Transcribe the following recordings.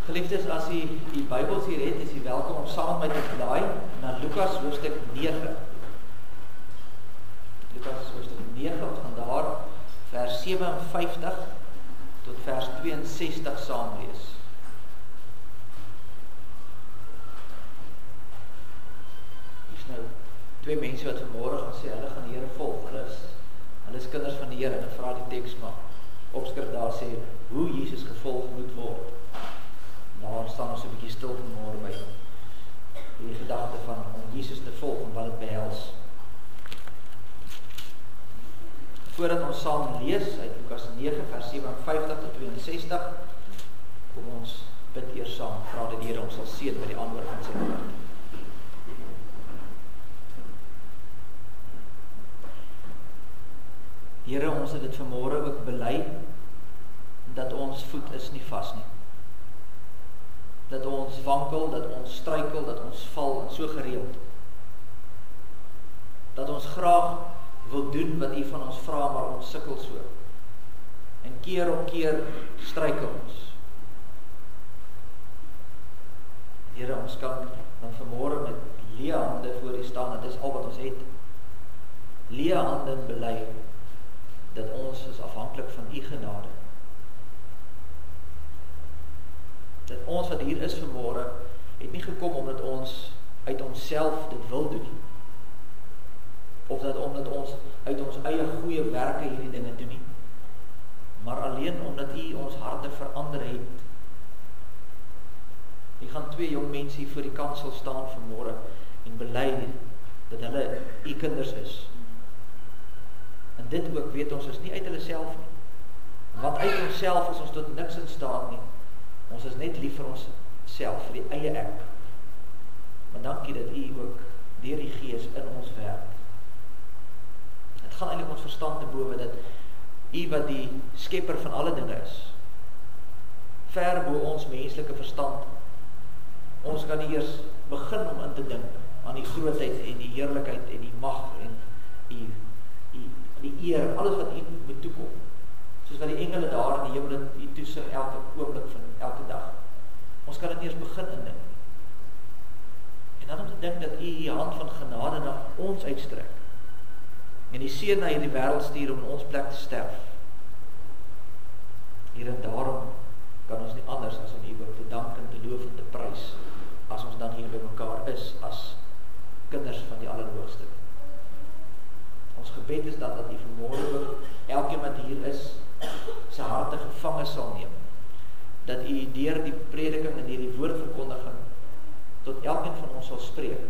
Geliefdes, as u die Bybels hier het, is u welkom om saam met my te blaai na Lukas hoofstuk 9. Lukas hoofstuk 9, ons gaan daar vers 57 tot vers 62 saam lees. Hier is nou twee mense wat vanmôre gaan sê, hulle gaan die Here volg. Hulle is kinders van die Here, en vra die teks maar opskrif daar sê, hoe Jesus gevolg moet word. Daar staan ons 'n bietjie stil vanmôre by die gedagte van om Jesus te volg en wat dit behels. Voordat ons saam lees uit Lukas 9 vers 57 tot 62, kom ons bid eers saam, vra dat die Here ons sal seën met die antwoord van sy woord. Here, ons het dit vanmôre ook bely dat ons voet is nie vas nie. Dat ons wankel, dat ons struikel, dat ons val en so gereeld. Dat ons graag wil doen wat U van ons vra, maar ons sukkel so. En keer op keer struikel ons. Here, ons kan dan vanmôre met leë hande voor U staan, dit is al wat ons het. Leë hande en bely dat ons is afhanklik van U genade. Dat ons wat hier is vanmôre, het nie gekom omdat ons uit onsself dit wil doen. Of dat omdat ons uit ons eie goeie werke hierdie dinge doen nie. Maar alleen omdat U ons harte verander het. Hier gaan twee jong mense hier voor die kansel staan vanmôre en bely dat hulle U kinders is. En dit ook weet ons is nie uit hulle self nie. Want uit onsself is ons tot niks in staat nie. Ons is net lief vir ons self, vir die eie ek. Maar dankie dat U ook deur die Gees in ons werk. Het gaan eintlik ons verstand te bowe dat U wat die skepper van alle dinge is, ver bo ons menslike verstand. Ons kan nie eers begin om in te dink aan die grootheid en die heerlikheid en die mag en die eer, alles wat U moet toekom. Soos wat die engele daar in die hemel U toesing elke oomblik van elke dag. Ons kan dit eers begin indink. En dan om te dink dat U U hand van genade na ons uitstrek. En die Seun na hierdie wêreld stuur om in ons plek te sterf. Hier en daarom kan ons nie anders as om U ook te dank en te loof en te prys as ons dan hier by mekaar is as kinders van die Allerhoogste. Ons gebed is dan dat U vanmôre ook elkeen wat hier is sy harte gevange sal neem. Dat U deur die prediking en deur die woordverkondiging tot elkeen van ons sal spreek.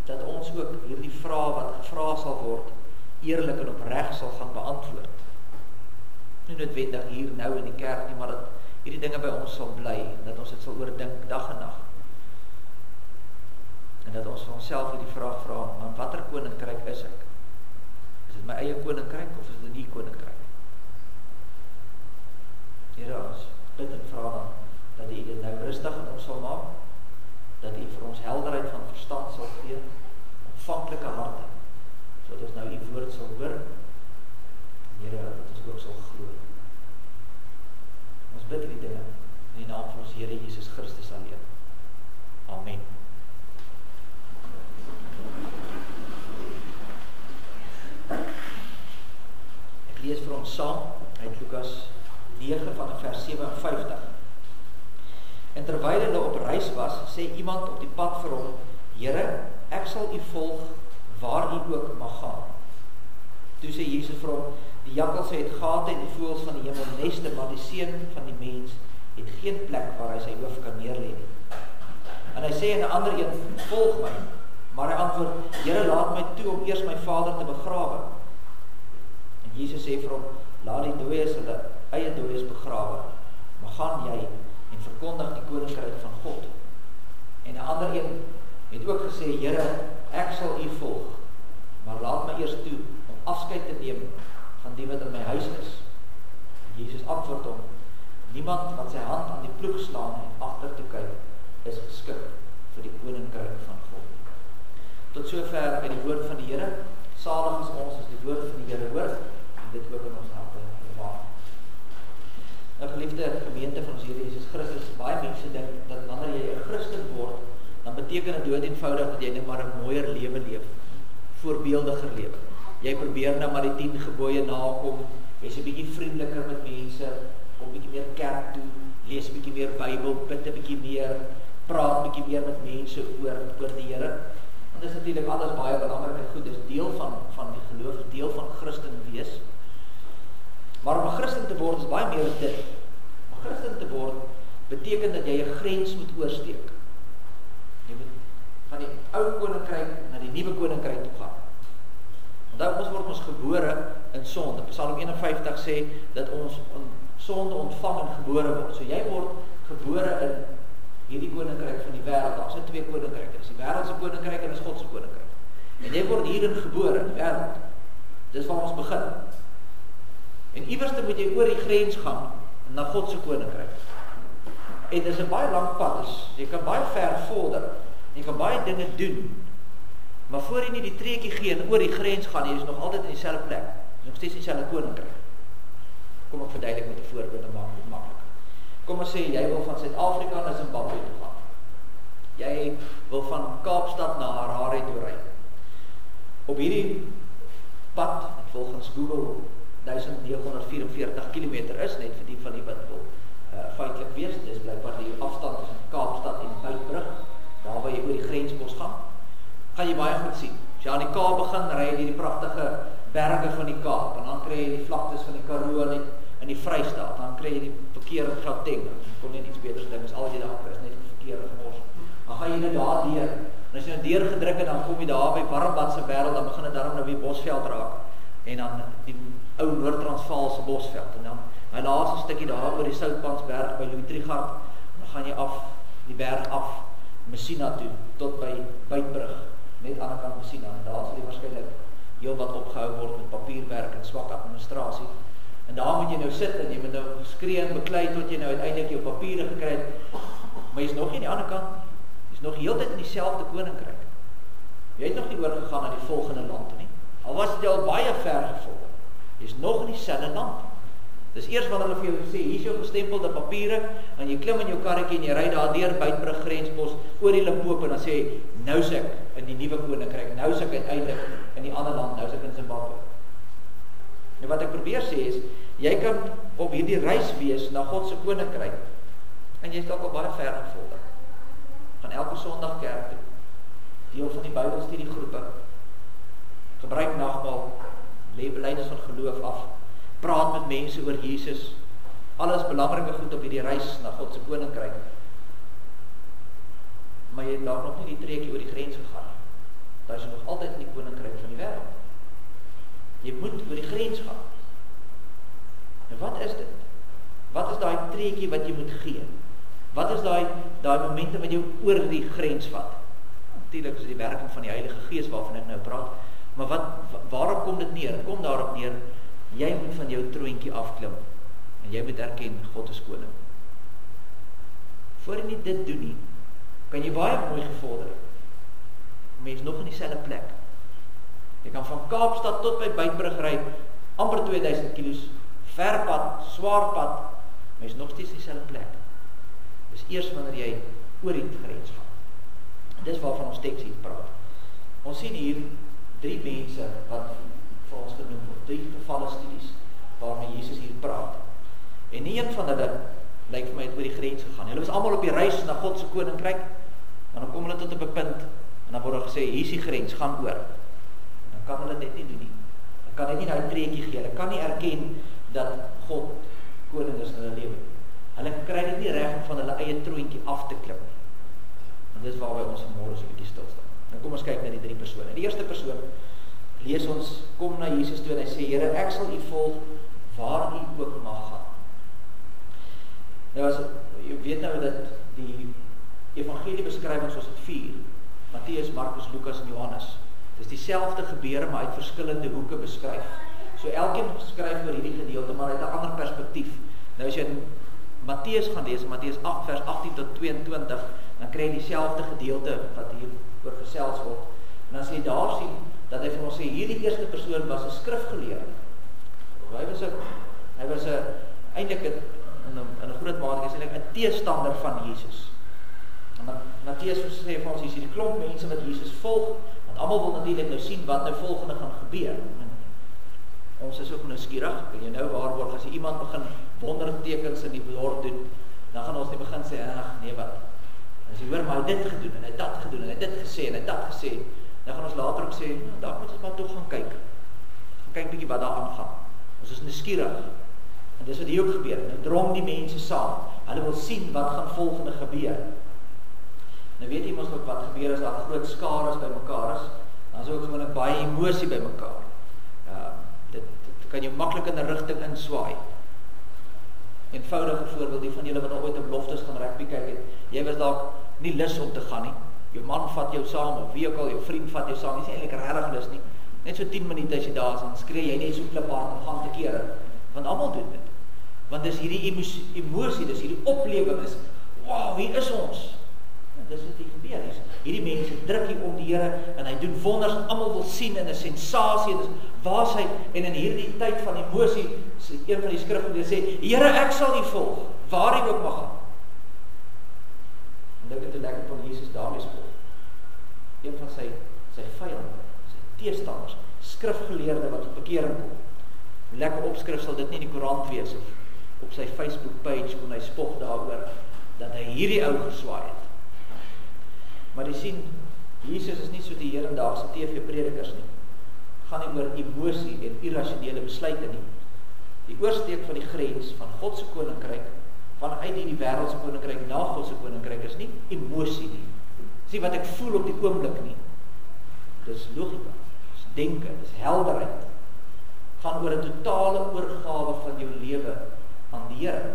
Dat ons ook hierdie vrae wat gevra sal word, eerlik en opreg sal gaan beantwoord. Nie noodwendig hier nou in die kerk nie, maar dat hierdie dinge by ons sal bly, en dat ons dit sal oordink dag en nag. En dat ons vir onsself hierdie vraag vra, maar watter koninkryk is ek? Is dit my eie koninkryk of is dit 'n U koninkryk? Here, ons bid en vra dan dat U dit nou rustig in ons sal maak, dat U vir ons helderheid van verstand sal gee, ontvanklike harte, sodat ons nou U woord sal hoor, Here, dat ons ook sal glo. Ons bid die dinge in die naam van ons Here Jesus Christus alleen. Amen. Ek lees vir ons saam uit Lukas 9 van vers 57. En terwyl hulle op reis was, sê iemand op die pad vir hom, Here, ek sal U volg waar U ook mag gaan. Toe sê Jesus vir hom, die jakkalse het gate en die voëls van die hemel neste, maar die seun van die mens het geen plek waar hy sy hoof kan neerlê nie. En hy sê aan 'n ander een, volg my. Maar hy antwoord, Here, laat my toe om eers my vader te begrawe. En Jesus sê vir hom, laat die dooies hulle eie dooies begrawe, maar gaan jy en verkondig die koninkryk van God. En 'n ander een het ook gesê, Here, ek sal U volg, maar laat my eers toe om afskeid te neem van die wat in my huis is. En Jesus antwoord hom, niemand wat sy hand aan die ploeg slaan en agter toe kyk, is geskik vir die koninkryk van God. Tot sover uit die woord van die Here. Salig is ons as die woord van die Here hoor en dit ook in ons harte bewaar. Nou geliefde gemeente van ons Here Jesus Christus, baie mense dink dat wanneer jy 'n Christen word, dan beteken dit dood eenvoudig dat jy net maar 'n mooier lewe leef, voorbeeldiger lewe. Jy probeer nou maar die 10 gebooie nakom, jy's 'n bietjie vriendeliker met mense, kom bietjie meer kerk toe, lees 'n bietjie meer Bybel, bid 'n bietjie meer, praat 'n bietjie meer met mense oor die Here. En dis natuurlik alles baie belangrik en goed, dis deel van die geloof, is deel van Christen wees. Maar om 'n Christen te word is baie meer as dit. Om 'n Christen te word beteken dat jy 'n grens moet oorsteek. Jy moet van die ou koninkryk na die nuwe koninkryk toe gaan. Onthou, ons word gebore in sonde. Psalm 51 sê dat ons in sonde ontvang en gebore word. So jy word gebore in hierdie koninkryk van die wêreld. Daar is 2 koninkryke. Dis die wêreldse koninkryk en dis God se koninkryk. En jy word hierin gebore in die wêreld. Dis waar ons begin. En iewerste moet jy oor die grens gaan na God se koninkryk. En dis 'n baie lang pad. Jy kan baie ver vorder. Jy kan baie dinge doen. Maar voor jy nie die treetjie gee en oor die grens gaan, jy is nog altyd in dieselfde plek. Jy is nog steeds in dieselfde koninkryk. Kom ek verduidelik met 'n voorbeeld en maak dit maklik. Kom ons sê jy wil van Suid-Afrika na Zimbabwe toe gaan. Jy wil van Kaapstad na Harare toe ry. Op hierdie pad, volgens Google, 1944 kilometer is, net vir die van die wat wil feitelik wees, dis blykbaar die afstand tussen Kaapstad en Beitbrug, daar waar jy oor die grenspos gaan jy baie goed sien. As jy aan die Kaap begin, ry jy die pragtige berge van die Kaap, en dan kry jy die vlaktes van die Karoo in die Vrystaat, dan kry jy die verkeer in Gauteng, dan kon net iets beters ding, is al wat jy daar kry, is net verkeer in gemors. Dan gaan jy nou daar deur, en as jy nou deur gedruk het, dan kom jy daar by Warmbadse wêreld, dan begin dit daarom nou weer Bosveld raak, en dan die ou Noord-Transvaalse Bosveld, en dan my laaste stukkie daar oor die Soutpansberg by Louis Trichardt, dan gaan jy af, die berg af, Messina toe, tot by Beitbrug, net aan die kant Messina, en daar sal jy waarskynlik heel wat opgehou word met papierwerk en swak administrasie, en daar moet jy nou sit, en jy moet nou skree en beklei, tot jy nou uiteindelik jou papiere gekry het, maar jy is nog nie aan die ander kant, jy is nog heeltyd in dieselfde koninkryk, jy het nog nie oorgegaan na die volgende land nie, al was dit al baie ver gevolg, jy is nog in dieselfde land. Dis eers wanneer hulle vir jou sê, hier is jou gestempelde papiere, en jy klim in jou karretjie en jy ry daar deur Beitbrug grenspos, oor die Limpopo, en dan sê jy, nou is ek in die nuwe koninkryk, nou is ek uiteindelik in die ander land, nou is ek in Zimbabwe. En wat ek probeer sê is, jy kan op hierdie reis wees na God se koninkryk, en jy is dalk al baie ver gevolg. Gaan elke Sondag kerk toe, deel van die Bybelstudiegroepe, gebruik nagmaal, lê belydenis van geloof af, praat met mense oor Jesus, alles belangrike goed op hierdie reis na God se koninkryk. Maar jy het daar nog nie die treetjie oor die grens gegaan. Daar is nog altyd in die koninkryk van die wêreld. Jy moet oor die grens gaan. En wat is dit? Wat is daai treetjie wat jy moet gee? Wat is daai momente wat jy oor die grens vat? Natuurlik is dit die werking van die Heilige Gees waarvan ek nou praat, maar waarop kom dit neer? Kom daarop neer, jy moet van jou troontjie afklim, en jy moet erken, God is koning. Voor jy nie dit doen nie, kan jy baie mooi gevorder het, maar jy is nog in dieselfde plek. Jy kan van Kaapstad tot by Beitbrug ry, amper 2000 kilos, ver pad, swaar pad, maar jy is nog steeds dieselfde plek. Dis eers wanneer jy oor die grens gaan. En dis waarvan ons teks hier praat. Ons sien hier 3 mense wat vir ons genoem word, 3 gevalle studies waarmee Jesus hier praat. En nie een van hulle lyk vir my het oor die grens gegaan. Hulle was almal op die reis na God se koninkryk, maar dan kom hulle tot op 'n punt en dan word hulle gesê, hier is die grens, gaan oor. En dan kan hulle dit nie doen nie. Dan kan hy nie daai treetjie gee. Hulle kan nie erken dat God koning is in hulle lewe. Hulle kry dit nie reg om van hulle eie troontjie af te klim nie. En dis waarby ons vanmôre so 'n bietjie stil staan. Nou kom ons kyk na die 3 persone. Die eerste persoon lees ons, kom na Jesus toe en hy sê, Here, ek sal u volg waar u ook mag gaan. Nou as jy weet nou dat die evangeliebeskrywings soos dit 4, Matteus, Markus, Lukas en Johannes, dis dieselfde gebeure maar uit verskillende hoeke beskryf. So elkeen skryf oor hierdie gedeelte maar uit 'n ander perspektief. Nou as jy in Matteus gaan lees, Matteus 8 vers 18 tot 22, dan kry jy dieselfde gedeelte wat hier oor gesels word. En as jy daar sien dat hy vir ons sê, hierdie eerste persoon was 'n skrifgeleerde. Hy was eintlik in 'n groot mate is eintlik 'n teestander van Jesus. En Matteus sê vir ons, hier is die klomp mense wat Jesus volg, want almal wil natuurlik nou sien wat nou volgende gaan gebeur. Ons is ook nuuskierig, kan jy nou waarborg, as iemand begin wondertekens in die dorp doen, dan gaan ons nie begin sê, ag nee wat, as jy hoor, maar hy dit gedoen, en hy dat gedoen, en hy dit gesê, en hy dat gesê, dan gaan ons later ook sê, daar moet ons maar toch gaan kyk. Gaan kyk bietjie wat daar aangaan. Ons is nuuskierig. En dis wat hier ook gebeur. Nou drom die mense saam. Hulle wil sien wat gaan volgende gebeur. Nou weet jy mos ook wat gebeur as daar groot skares by mekaar is. Dan is ook gewoonlik baie emosie by mekaar. Dit kan jou maklik in 'n rigting inswaai. Eenvoudige voorbeeld, die van julle wat al ooit op beloftes gaan rugby kyk het. Jy was dalk nie lus om te gaan nie. Jou man vat jou saam, of wie ook al, jou vriend vat jou saam. Jy is eintlik regtig lus nie. Net so 10 minute as jy daar is, dan skree jy net so kliphard en gaan te kere. Want almal doen dit. Want dis hierdie emosie, dis hierdie oplewing is, wow, hier is ons. Ja, dis wat hier gebeur is. Hierdie mense druk hier om die Here en hy doen wonders, almal wil sien in 'n sensasie, dis waar sy, en in hierdie tyd van emosie, een van die skrifgeleerdes sê, Here, ek sal U volg, waar U ook mag gaan. En dink dit lekker van Jesus daarmee speel. Een van sy vyande, sy teestanders, skrifgeleerde wat op bekering kom. Lekker opskrif sal dit nie in die koerant wees of op sy Facebook page kon hy spog daaroor dat hy hierdie ou geswaai het. Maar jy sien, Jesus is nie so die hedendaagse TV-predikers nie. Gaan nie oor emosie en irrasionele besluite nie. Die oorsteek van die grens van God se koninkryk, vanuit hierdie wêreld se koninkryk na God se koninkryk is nie emosie nie. Dis nie wat ek voel op die oomblik nie. Dis logika, dis denke, dis helderheid. Gaan oor 'n totale oorgawe van jou lewe aan die Here.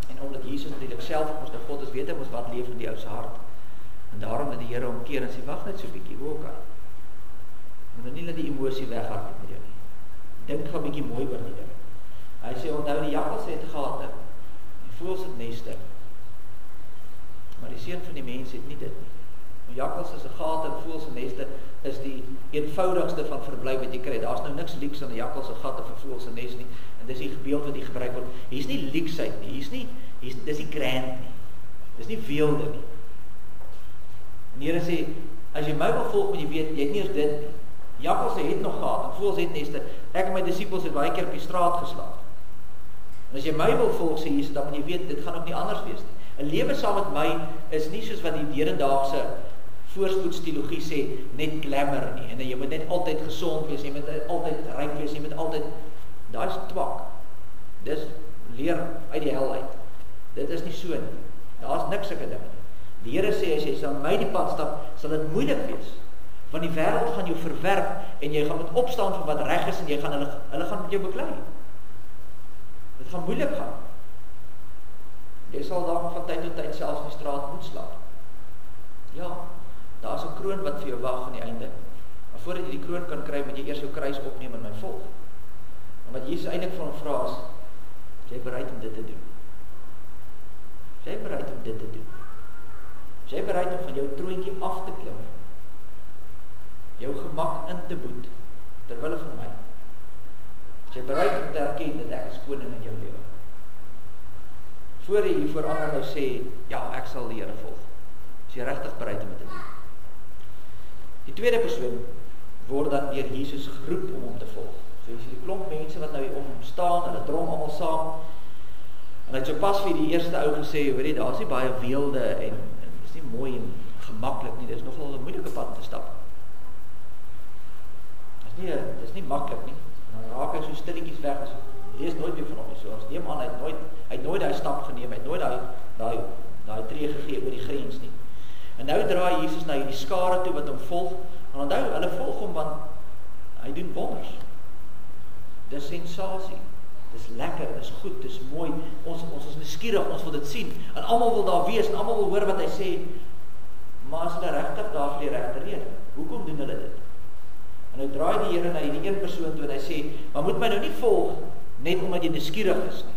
En omdat Jesus natuurlik self ons die God is, weet hy ons wat leef in die ou se hart. En daarom dat die Here omkeer en sê, wag net so 'n bietjie, hoe kan? Moet nie laat die emosie weghardloop met jou nie. Dink gou 'n bietjie mooi oor die ding. Hy sê, onthou die jakkals het gate, die voëls het neste, maar die seun van die mens het nie dit nie. Die jakkals is 'n gate en voëls se neste is die eenvoudigste van verblyf wat jy kry. Daar's nou niks lieks aan 'n jakkals se gat of 'n voël se nes nie. En dis die beeld wat hier gebruik word. Hier's nie leksheid nie. Dis nie grand nie. Dis nie weelde nie. En die Here sê, as jy my wil volg, moet jy weet, jy het nie eens dit nie. Jakkals het nog gate, en voëls het neste. Ek en my disippels het baie keer op die straat geslaap. En as jy my wil volg, sê Jesus, dan moet jy weet, dit gaan ook nie anders wees nie. 'n Lewe saam met my is nie soos wat die hedendaagse voorspoedsteologie sê, net glamour nie, en jy moet net altyd gesond wees, jy moet altyd ryk wees, jy moet altyd, daar is twak, dis leer uit die hel uit, dit is nie so nie, daar is niks sulke dinge. Die Here sê, as jy saam met my die pad stap, sal dit moeilik wees, want die wêreld gaan jou verwerp, en jy gaan met opstaan vir wat reg is, en jy gaan hulle gaan met jou beklei, dit gaan moeilik gaan, jy sal dan van tyd tot tyd selfs in die straat moet slaap, ja, daar is 'n kroon wat vir jou wag aan die einde. Maar voordat jy die kroon kan kry, moet jy eers jou kruis opneem en my volg. En wat Jesus eintlik van hom vra is, is jy bereid om dit te doen? Is jy bereid om dit te doen? Is jy bereid om van jou troontjie af te klim? Jou gemak in te boet, terwille van my? Is jy bereid om te erken dat ek is koning in jou lewe? Voor jy voor ander nou sê, ja, ek sal die Here volg. Is jy regtig bereid om dit te doen? Die tweede persoon word dan deur Jesus geroep om hom te volg. So jy sien die klomp mense wat nou hier om hom staan, hulle drom almal saam. En hy het so pas vir die eerste ou gesê, hoor jy, daar is nie baie weelde en dis nie mooi en gemaklik nie, dis nogal 'n moeilike pad te stap. Dis nie maklik nie. En dan raak hy so stilletjies weg, as lees nooit meer van hom nie. So ons neem aan, hy het nooit daai stap geneem, hy het nooit daai tree gegee oor die grens nie. En nou draai Jesus na hierdie skare toe wat hom volg, en onthou, hulle volg hom want hy doen wonders. Dis sensasie, dis lekker, dis goed, dis mooi, ons is nuuskierig, ons wil dit sien, en almal wil daar wees, en almal wil hoor wat hy sê, maar as hulle regtig daar vir die regte rede, hoekom doen hulle dit? En nou draai die Here na hierdie een persoon toe, en hy sê, maar moet my nou nie volg, net omdat jy nuuskierig is nie,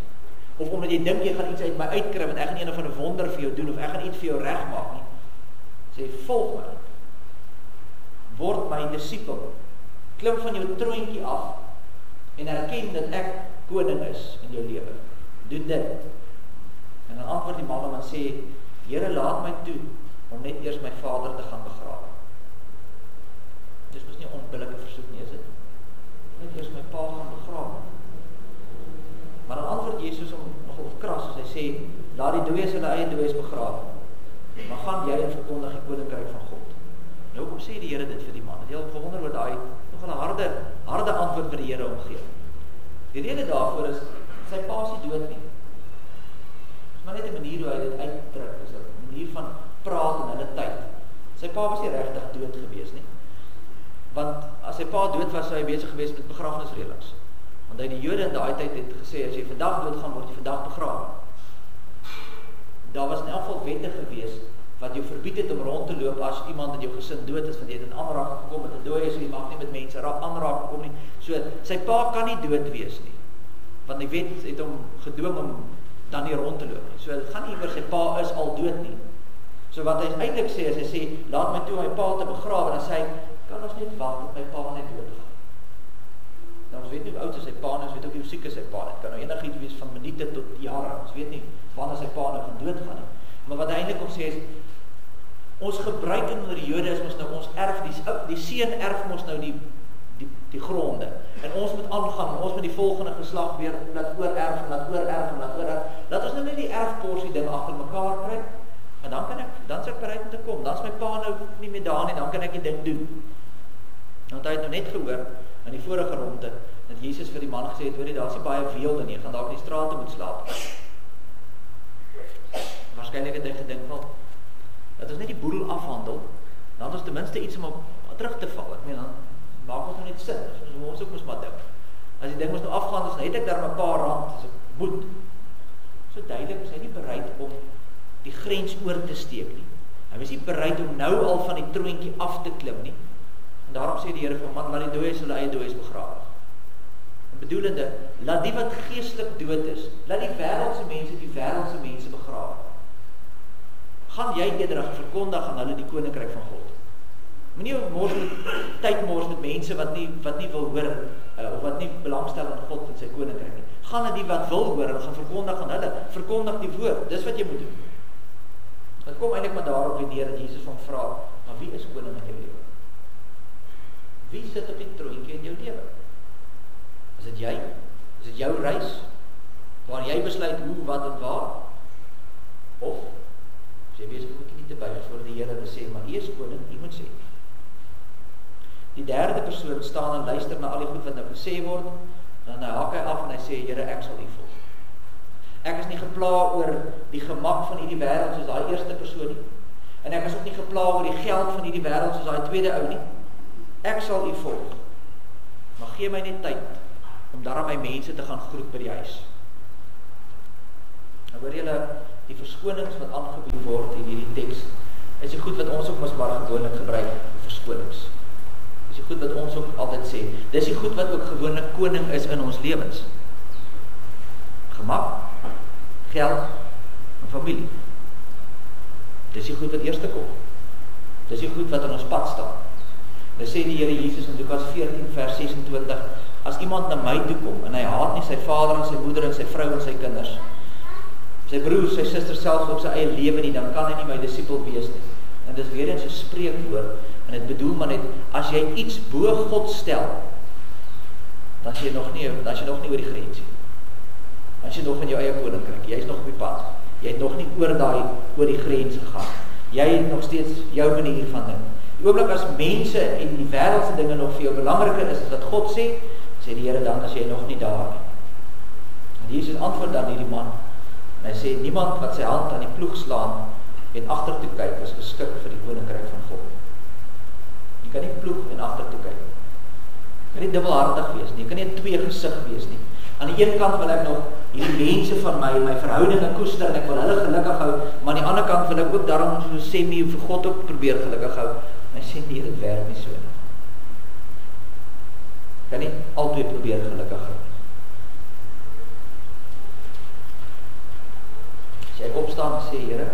of omdat jy dink jy gaan iets uit my uitkry, want ek gaan een van 'n wonder vir jou doen, of ek gaan iets vir jou regmaak nie. Sê, volg my, word my disipel, klim van jou troontjie af, en erken dat ek koning is in jou lewe. doen dit. En dan antwoord die man hom en sê, Here, laat my toe, om net eers my vader te gaan begrawe. Dis mos nie 'n onbillike versoek nie, is dit? Net eers my pa gaan begrawe. Maar dan antwoord Jesus hom nogal kras, as hy sê, laat die dooies hulle eie dooies begrawe. Maar gaan jy en verkondig die koninkryk van God. Nou kom sê die Here dit vir die man. Het jy al gewonder oor daai nogal 'n harde antwoord wat die Here hom gee. Die rede daarvoor is, sy pa is nie dood nie. Dis maar net 'n manier hoe hy dit uitdruk, is 'n manier van praat in hulle tyd. Sy pa was nie regtig dood gewees nie. Want as sy pa dood was, sou hy besig gewees met begrafnisreëlings. Want hy die Jode in daai tyd het gesê, as jy vandag doodgaan, word jy vandag begrawe. Daar was in elk geval wette gewees wat jou verbied het om rond te loop as iemand in jou gesin dood is, want jy het in aanraking gekom met 'n dooie, so jy mag nie met mense aanraking kom nie. So, sy pa kan nie dood wees nie, want die wet het hom gedwing om dan nie rond te loop nie. So, het gaan nie oor sy pa is al dood nie. So wat hy eintlik sê, is hy sê, laat my toe my pa te begrawe, en dan sê hy, kan ons net wag tot my pa net doodgaan. Nou, ons weet nie hoe oud is sy pa, en ons weet ook nie hoe siek is sy pa, het kan nou enigiets wees van minute tot jare, ons weet nie wanneer sy pa nou gaan doodgaan nie. Maar wat hy eintlik kom sê is, ons gebruik in onder die Jode is ons nou ons erf, die seun erf ons nou die gronde. En ons moet aangaan, ons moet die volgende geslag weer laat oorerf, en laat oorerf, en laat oorerf. Laat ons nou net die erfporsie ding agter mekaar kry, en dan is ek bereid om te kom. Dan is my pa nou nie meer daar nie, dan kan ek die ding doen. Want hy het nou net gehoor, in die vorige ronde, dat Jesus vir die man gesê het, hoor jy, daar is nie baie weelde nie, gaan dalk in die strate moet slaap. Waarskynlik het hy gedink, dat ons net die boedel afhandel, dan het ons ten minste iets om op terug te val. Ek meen, dan maak ons nou net sin, so ons ook moes maar dink. As die ding ons nou afgehandel is, dan het ek daar 'n paar rand, as ek moet. So duidelik is hy nie bereid om die grens oor te steek nie. Hy was nie bereid om nou al van die troontjie af te klim nie. En daarom sê die Here vir hom, man, laat die dooies hulle eie dooies begrawe. En bedoelende, laat die wat geestelik dood is, laat die wêreldse mense begrawe. Gaan jy eerder verkondig aan hulle die koninkryk van God. Moenie tyd mors met mense wat nie wil hoor, of wat nie belangstel aan God en sy koninkryk nie. Gaan na die wat wil hoor en gaan verkondig aan hulle, verkondig die woord, dis wat jy moet doen. Het kom eintlik maar daarop neer dat Jesus van vra, maar wie is koning in jou lewe? Wie sit op die troontjie in jou lewe? Is dit jy? Is dit jou reis? Waar jy besluit hoe, wat en waar? Of as jy besig moet nie te buig voor die Here en sê, maar U is koning, U moet sê. Die derde persoon staan en luister na al die goed wat nou gesê word, dan haak hy af en hy sê, Here, ek sal U volg. Ek is nie gepla oor die gemak van hierdie wêreld soos daai eerste persoon nie. En ek is ook nie gepla oor die geld van hierdie wêreld soos daai tweede ou nie. Ek sal U volg. Maar gee my net tyd om daarom my mense te gaan groet by die huis. Nou hoor julle, die verskonings wat aangebied word in hierdie teks, is die goed wat ons ook mos maar gewoonlik gebruik, verskonings. Dis die goed wat ons ook altyd sê. Dis die goed wat ook gewoonlik koning is in ons lewens. Gemak, geld en familie. Dis die goed wat eerste kom. Dis die goed wat in ons pad staan. Dit sê die Here Jesus in Lukas 14 vers 26, as iemand na my toe kom en hy haat nie sy vader en sy moeder en sy vrou en sy kinders, sy broers, sy susters, selfs op sy eie lewe nie, dan kan hy nie my disipel wees nie. En dis weer eens 'n spreekwoord, en dit bedoel maar net, as jy iets bo God stel, dan is jy nog nie oor die grens nie. As jy nog in jou eie koninkryk, jy is nog op die pad. Jy het nog nie oor die grens gegaan. Jy het nog steeds jou manier van ding. Die oomblik as mense en die wêreldse dinge nog vir jou belangriker is as wat God sê, sê die Here dan as jy nog nie daar nie. En Jesus antwoord dan hierdie man. En hy sê, niemand wat sy hand aan die ploeg slaan en agtertoe kyk, is geskik vir die koninkryk van God. Jy kan nie ploeg en agtertoe kyk. Jy kan nie dubbelhartig wees nie, jy kan nie 'n twee-gesig wees nie. Aan die een kant wil ek nog hierdie mense van my verhoudinge koester en ek wil hulle gelukkig hou, maar aan die ander kant wil ek ook daarom so sê nie vir God ook probeer gelukkig hou. En hy sê nie, dit werk nie so nie. Kan nie altyd probeer gelukkig hou. As jy opstaan en sê, Here,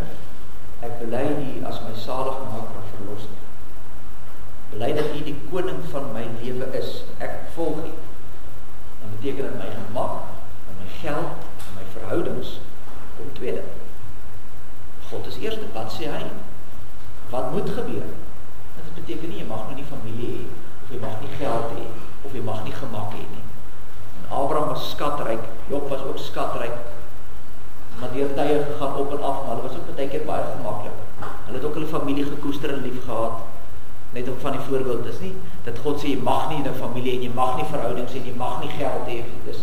ek bely U as my saligmaker en verlosser. Bely dat U die koning van my lewe is, ek volg U. Dan beteken dit my gemak, en my geld, en my verhoudings kom tweede. God is eerste, wat sê hy? Wat moet gebeur? Dit beteken nie, jy mag nou nie familie hê, of jy mag nie geld hê, of jy mag nie gemak hê nie. En Abraham was skatryk, Job was ook skatryk, maar deur tye gegaan op en af, maar hulle was ook baie keer baie gemaklik. Hulle het ook hulle familie gekoester en lief gehad. Net om van die voorbeeld is nie, dat God sê, jy mag nie in 'n familie en jy mag nie verhoudings en jy mag nie geld hê. Dus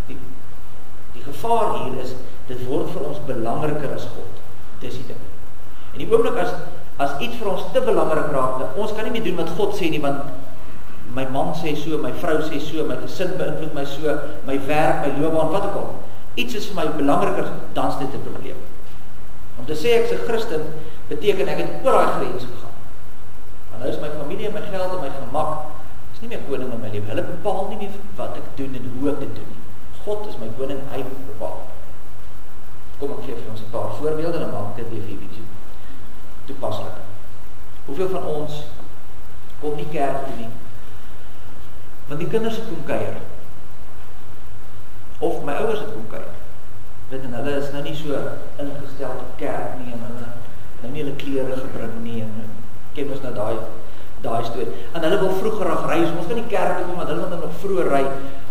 die gevaar hier is, dit word vir ons belangriker as God. Dis die ding. En die oomblik as iets vir ons te belangrik raak, ons kan nie meer doen wat God sê nie, want my man sê so, my vrou sê so, my gesin beïnvloed my so, my werk, my loopbaan, wat ook al. Iets is vir my belangriker, dan is dit 'n probleem. Om te sê ek is 'n Christen, beteken ek het oor daai grens gegaan. Want nou is my familie en my geld en my gemak, is nie meer koning in my lewe. Hulle bepaal nie meer wat ek doen en hoe ek dit doen. God is my koning, hy bepaal. Kom ek gee vir ons 'n paar voorbeelde, dan maak ek dit weer vir julle toepaslik. Hoeveel van ons kom nie kerk toe nie, want die kinders het kom kuier, of my ouers het kom kuier, weet, en hulle is nou nie so ingestel op kerk nie, en hulle nou nie hulle klere gebring nie, en ken ons nou daai storie, en hulle wil vroeger ry, so ons kan nie kerk toe kom, want hulle wil nog vroeër ry,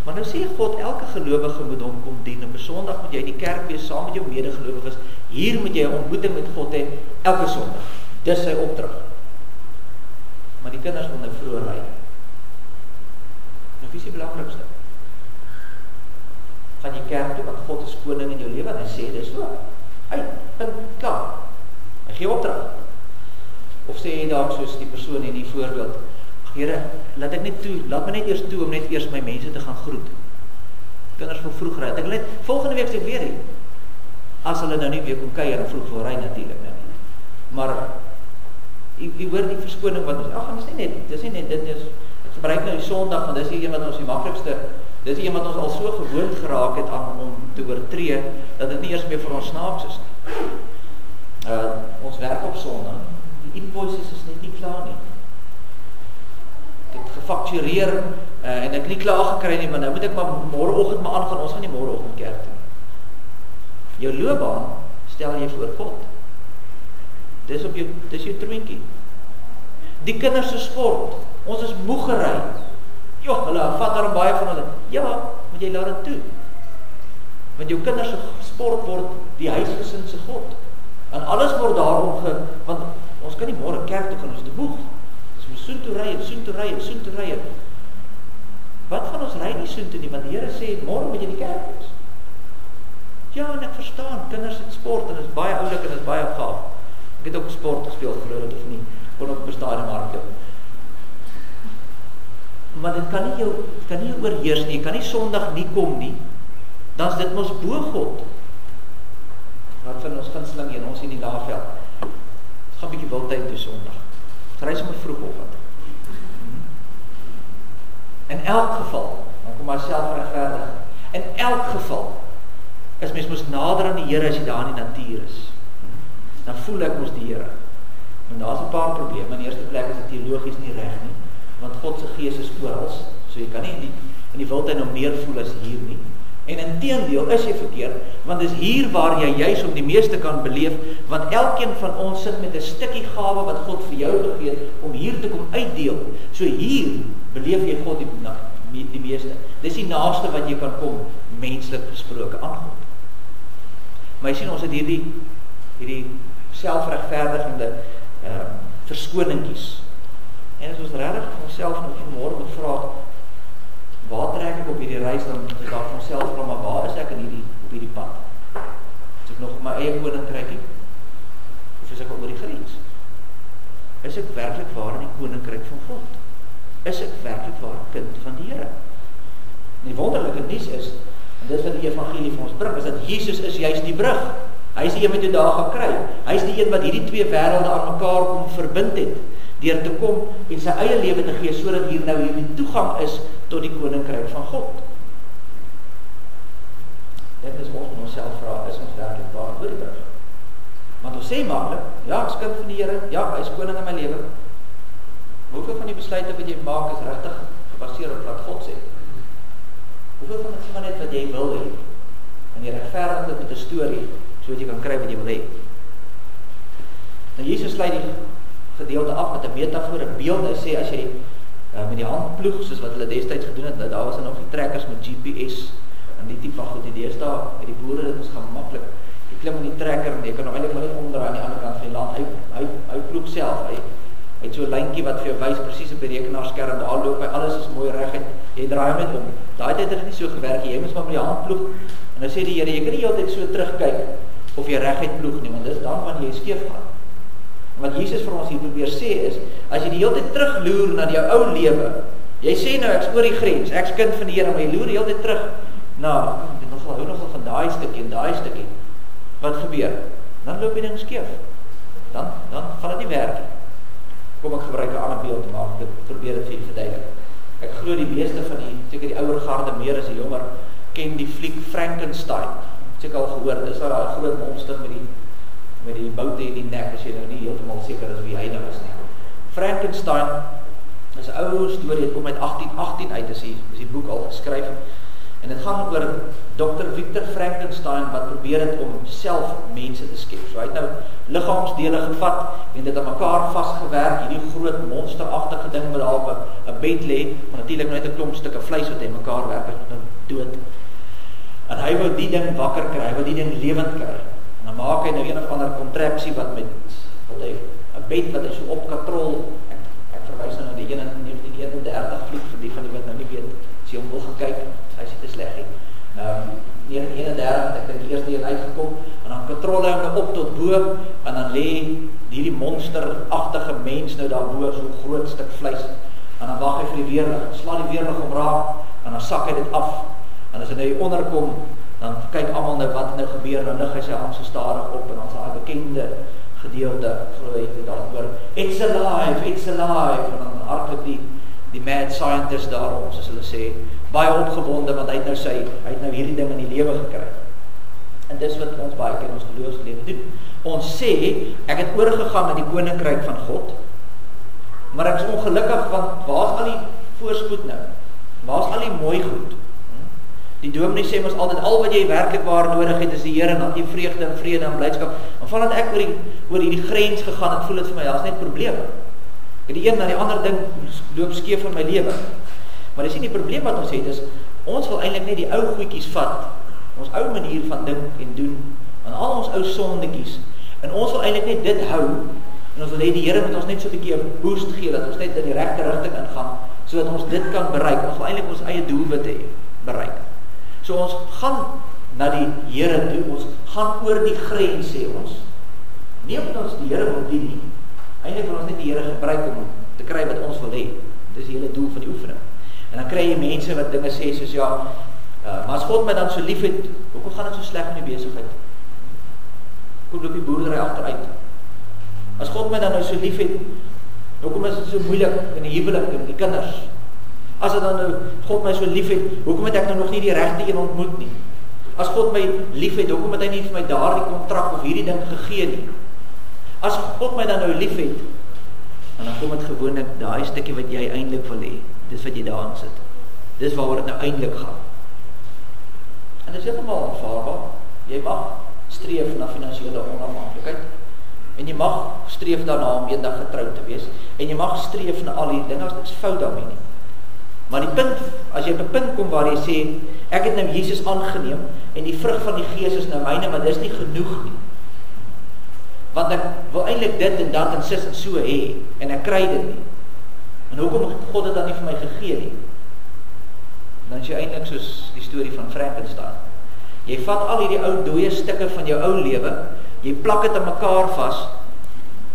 maar nou sê God, elke gelowige moet hom kom dien, op 'n Sondag moet jy in die kerk wees, saam met jou medegelowiges, hier moet jy 'n ontmoeting met God hê, elke Sondag, dis sy opdrag, maar die kinders wil nou vroeër ry. Nou, wie is die belangrikste? Gaan jy kerk toe, want God is koning in jou lewe, en hy sê, dis so, hy, klaar, hy gee opdrag. Of sê jy dalk soos die persoon in die voorbeeld, Here, laat my net eers toe, om net eers my mense te gaan groet. Kinders wil vroeg ry, ek net, volgende week sê ek weer hê, as hulle nou nie weer kom kuier, en vroeg wil ry natuurlik nou nie. Maar, jy hoor die verskoning wat ons, dis nie net, dit is, ek gebruik nou die Sondag, want dis die een wat ons die maklikste, dis die een wat ons al so gewoond geraak het aan om te oortree, dat dit nie eers meer vir ons snaaks is nie. Ons werk op Sondag, die invoices is net nie klaar nie. Ek het gefaktureer, en ek nie klaar gekry nie, maar nou moet ek maar môreoggend maar aangaan, ons gaan nie môreoggend kerk toe. Jou loopbaan stel jy voor God. Dis jou troontjie. Die kinders se sport, ons is moeg gery. Hulle vat daar baie van hulle. Ja, moet jy laat dit toe. Want jou kinders se sport word die huisgesin se God. En alles word daarom want ons kan nie môre kerk toe gaan, ons is te moeg. Ons moet soontoe ry. Wat van ons ry nie soontoe nie, want die Here sê, môre moet jy in die kerk wees. Ja, en ek verstaan, kinders het sport, en dit is baie oulik, en dit is baie gaaf. Ek het ook sport gespeel, geloof dit of nie, kon op die stadium hardloop. Maar dit kan nie jou oorheers nie, jy kan nie Sondag nie kom nie, dan is dit mos bo God. Wat van ons gunsteling en ons in die Laagveld, gaan bietjie wildtuin toe Sondag, ry sommer vroeg op wat. In elk geval, dan kom myself regverdig, in elk geval, is mens mos nader aan die Here as jy daar in die natuur is. Dan voel ek mos die Here. En daar is 'n paar probleme. In die eerste plek is dit teologies nie reg nie, want God se gees is oral, so jy kan nie in die wildtuin nou meer voel as hier nie. En inteendeel is jy verkeerd, want dis hier waar jy juis om die meeste kan beleef, want elkeen van ons sit met 'n stukkie gawe wat God vir jou gegee het om hier te kom uitdeel. So hier beleef jy God die meeste. Dis die naaste wat jy kan kom, menslik gesproke, aan God. Maar jy sien, ons het hierdie selfregverdigende verskoningkies. En as ons regtig vir onsself nou vanmôre moet vra, waar trek ek op hierdie reis, dan moet ek daar vir onsself vra, maar waar is ek op hierdie pad? Is ek nog my eie koninkrykie? Of is ek al oor die grens? Is ek werklik waar in die koninkryk van God? Is ek werklik waar kind van die Here? En die wonderlike nuus is, en dit wat die evangelie vir ons bring, is dat Jesus is juist die brug. Hy is die een wat jy daar gaan kry. Hy is die een wat hierdie twee wêrelde aan mekaar kom verbind het, deur te kom en sy eie lewe te gee, sodat hier nou hierdie toegang is tot die koninkryk van God. Dit is ons met onsself vra, is ons werklik waar oor die brug? Want ons sê maklik, ja, ek is kind van die Here, ja, hy is koning in my lewe. Hoeveel van die besluite wat jy maak is regtig gebaseer op wat God sê? Hoeveel van dit is maar net wat jy wil hê? En En jy regverdig dit met 'n storie, sodat jy kan kry wat jy wil hê. Nou Jesus sluit die gedeelte af met 'n metafoor, 'n beeld. Hy sê as jy met die hand ploeg, soos wat hulle destyds gedoen het, daar was nog die trekkers met GPS en die tipe van goed, die deesdae met die boere, dit is gemaklik. Jy klim in die trekker en jy kan nou eintlik maar net omdraai aan die ander kant van die land. Hy ploeg self. Hy het so 'n lyntjie wat vir jou wys presies op die rekenaarskerm, daar loop hy, alles is mooi reguit. Jy draai hom net om. Daai tyd het dit nie so gewerk nie. Jy moes maar met die hand ploeg. En dan sê die Here, jy kan nie heeltyd so terugkyk of jy reguit ploeg nie, want dis dan wanneer jy skeef gaan. Wat Jesus vir ons hier probeer sê is, as jy die hele tyd terugloer na jou ou lewe, jy sê nou ek's oor die grens, ek's kind van die Here, maar jy loer die hele tyd terug na, ons hou nogal van daai stukkie en daai stukkie. Wat gebeur? Dan loop die ding skeef. Dan gaan dit nie werk nie. Kom ek gebruik 'n ander beeld te maak, ek probeer dit vir julle verduidelik. Ek glo die meeste van seker die ouer garde meer as die jonger, ken die fliek Frankenstein. Ek al gehoor, dis daai groot monster met die boute en die nek, as jy nou nie heeltemal seker is wie hy nou is nie. Frankenstein is 'n ou storie, dit kom uit 1818 uit, is die boek al geskryf. En dit gaan oor Dr. Victor Frankenstein wat probeer het om self mense te skep. So hy het nou liggaamsdele gevat en dit aan mekaar vasgewerk, hierdie groot monsteragtige ding wat daar op 'n bed lê, maar natuurlik net 'n klomp stukke vleis wat hy mekaar werk en dood. En hy wou die ding wakker kry, hy wou die ding lewend kry. En dan maak hy nou een of ander kontrapsie wat hy 'n bed wat hy so op katrol. Ek verwys nou na die 1931 fliek vir die van die wat nou nie weet. As jy hom wil gaan kyk, hy sê dit is sleg nie. 1931 het ek die eerste een uitgekom en dan katrol hy hom op tot bo en dan lê hierdie monsteragtige mens nou daarbo, so 'n groot stuk vleis. En dan wag hy vir die weerlig, slaan die weerlig om raak en dan sak hy dit af. En as hy nou onderkom, dan kyk almal nou wat nou gebeur, dan lig hy sy hand so stadig op en dan is daai bekende gedeelte, glo hy dit daaroor, it's alive, en dan hardloop die mad scientist daarom, soos hulle sê, baie opgewonde, want hy het nou hierdie ding in die lewe gekry. En dis wat ons baie keer in ons geloofslewe doen. Ons sê, ek het oorgegaan na die koninkryk van God, maar ek is ongelukkig, want waar is al die voorspoed nou? Waar is al die mooi goed? Die dominee sê ons altyd, al wat jy werklik waar nodig het, is die Here, en dan die vreugde en vrede en blydskap. En vandat ek oor hierdie grens gegaan het, voel dit vir my, daar's net probleme. Die een na die ander ding loop skeef in my lewe. Maar dis nie die probleem wat ons het, is, ons wil eintlik net die ou goedjies vat, ons ou manier van dink en doen, en al ons ou sondetjies, en ons wil eintlik net dit hou, en ons wil hê die Here moet ons net so 'n bietjie 'n boost gee, dat ons net in die regte rigting ingaan, sodat ons dit kan bereik. Ons wil eintlik ons eie doelwitte bereik. So ons gaan na die Here toe, ons gaan oor die grens, sê ons. Nie omdat ons die Here wil dien nie. Eintlik wil ons net die Here gebruik om te kry wat ons wil hê. Dis die hele doel van die oefening. En dan kry jy mense wat dinge sê soos maar as God my dan so lief het, hoekom gaan dit so sleg in die besigheid? Hoekom loop die boerdery agteruit? As God my dan nou so lief het, hoekom is dit so moeilik in die huwelik en die kinders? As dit dan nou God my so lief het, hoekom het ek nou nog nie die regte een ontmoet nie? As God my lief het, hoekom het hy nie vir my daardie kontrak of hierdie ding gegee nie? As God my dan nou lief het, en dan kom dit gewoonlik daai stukkie wat jy eintlik wil hê. Dis wat jy daarin sit. Dis waaroor dit nou eintlik gaan. En dit is heeltemal aanvaarbaar. Jy mag streef na finansiële onafhanklikheid. En jy mag streef daarna om eendag getroud te wees. En jy mag streef na al die dinge, as niks fout daarmee nie. Maar die punt, as jy op 'n punt kom waar jy sê, ek het nou Jesus aangeneem, en die vrug van die Gees is nou myne, maar dis nie genoeg nie. Want ek wil eintlik dit en dat en sis en so hê, en ek kry dit nie. En hoekom het God dit dan nie vir my gegee nie? Dan is jy eintlik soos die storie van Frankenstein. Jy vat al hierdie ou dooie stukke van jou ou lewe, jy plak dit aan mekaar vas,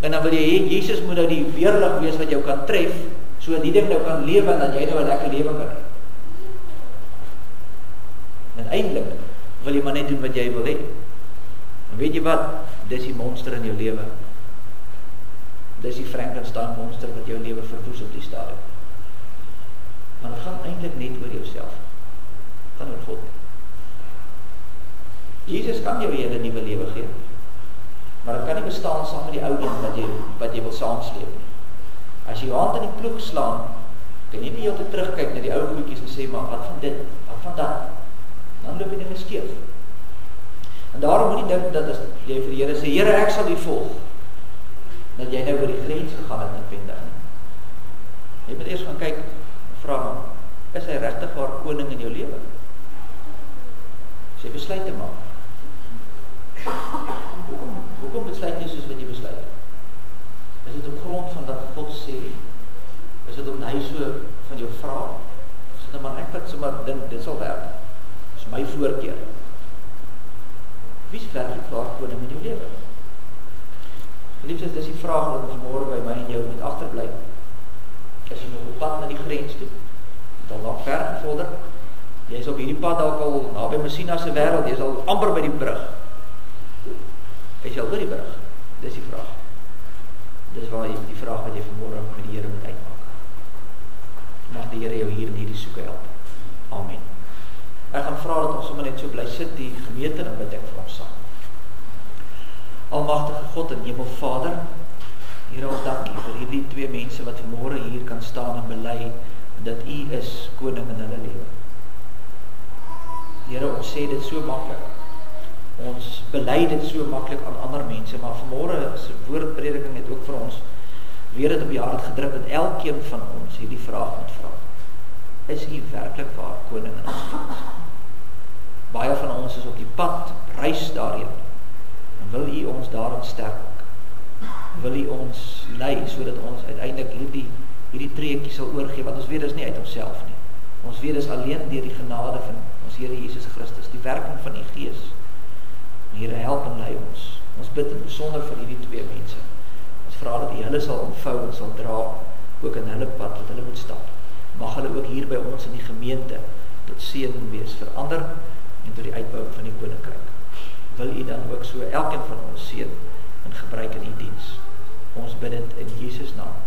en dan wil jy hê, Jesus moet nou die weerlig wees wat jou kan tref, so die ding nou kan lewe, en dat jy nou 'n lekker lewe kan hê. En eintlik wil jy maar net doen wat jy wil hê. En weet jy wat? Dis die monster in jou lewe. Dis die Frankenstein monster wat jou lewe verwoes op die stadium. Maar het gaan eintlik net oor jouself. Het gaan oor God. Jesus kan jou 'n hele nuwe lewe gee. Maar dit kan nie bestaan saam met die ou ding wat jy wil saamsleep nie. As jy jou hand in die ploeg slaan, kan jy nie heeltyd terugkyk na die ou goedjies en sê, maar wat van dit, wat van dat? Dan loop jy dinge skeef. En daarom moet jy dink dat as jy vir die Here sê, Here, ek sal U volg, dat jy nou oor die grens gegaan het noodwendig. Jy moet eers gaan kyk, vra hom, is hy regtig waar koning in jou lewe? As jy besluit te maak. Hoekom besluit jy soos wat jy besluit? Is dit op grond van dat God sê, is dit omdat hy so van jou vra? Is dit maar ek wat sommer dink, dit sal werk? Dit is my voorkeur. Wie is werklik waar koning in jou lewe? Geliefdes, dis die vraag wat vanmôre by my en jou moet agterbly. As jy nog op pad na die grens toe, dan nog ver gevorder, jy is op hierdie pad dalk al naby Messina se wêreld, jy is al amper by die brug. Is jy al by die brug? Dis die vraag. Dis waar die vraag wat jy vanmôre met die Here moet uitmaak. Mag die Here jou hier in hierdie soeke help. Amen. Ek gaan vra dat ons sommer net so bly sit, die gemeente, en bid ek vir ons saam. Almagtige God en Hemelvader, Here, ons dankie vir hierdie twee mense wat vanmôre hier kan staan en bely dat U is koning in hulle lewe. Here, ons sê dit so maklik. Ons bely dit so maklik aan ander mense, maar vanmôre se woordprediking het ook vir ons weer dit op die hart gedruk dat elkeen van ons hierdie vraag moet vra. Is U werklik waar koning in ons lewe? Baie van ons is op die pad, reis daarheen. En wil U ons daarin sterk? Wil U ons lei sodat ons uiteindelik hierdie treetjie sal oorgee, want ons weet dis nie uit onsself nie. Ons weet dis alleen deur die genade van ons Here Jesus Christus, die werking van die Gees. Here, help en lei ons. Ons bid in besonder vir hierdie twee mense. Ons vra dat U hulle sal ontvou en sal dra, ook in hulle pad wat hulle moet stap. Mag hulle ook hier by ons in die gemeente tot seën wees vir ander en tot die uitbou van die koninkryk. Wil U dan ook so elkeen van ons seën en gebruik in U diens. Ons bid dit in Jesus naam.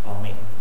Amen.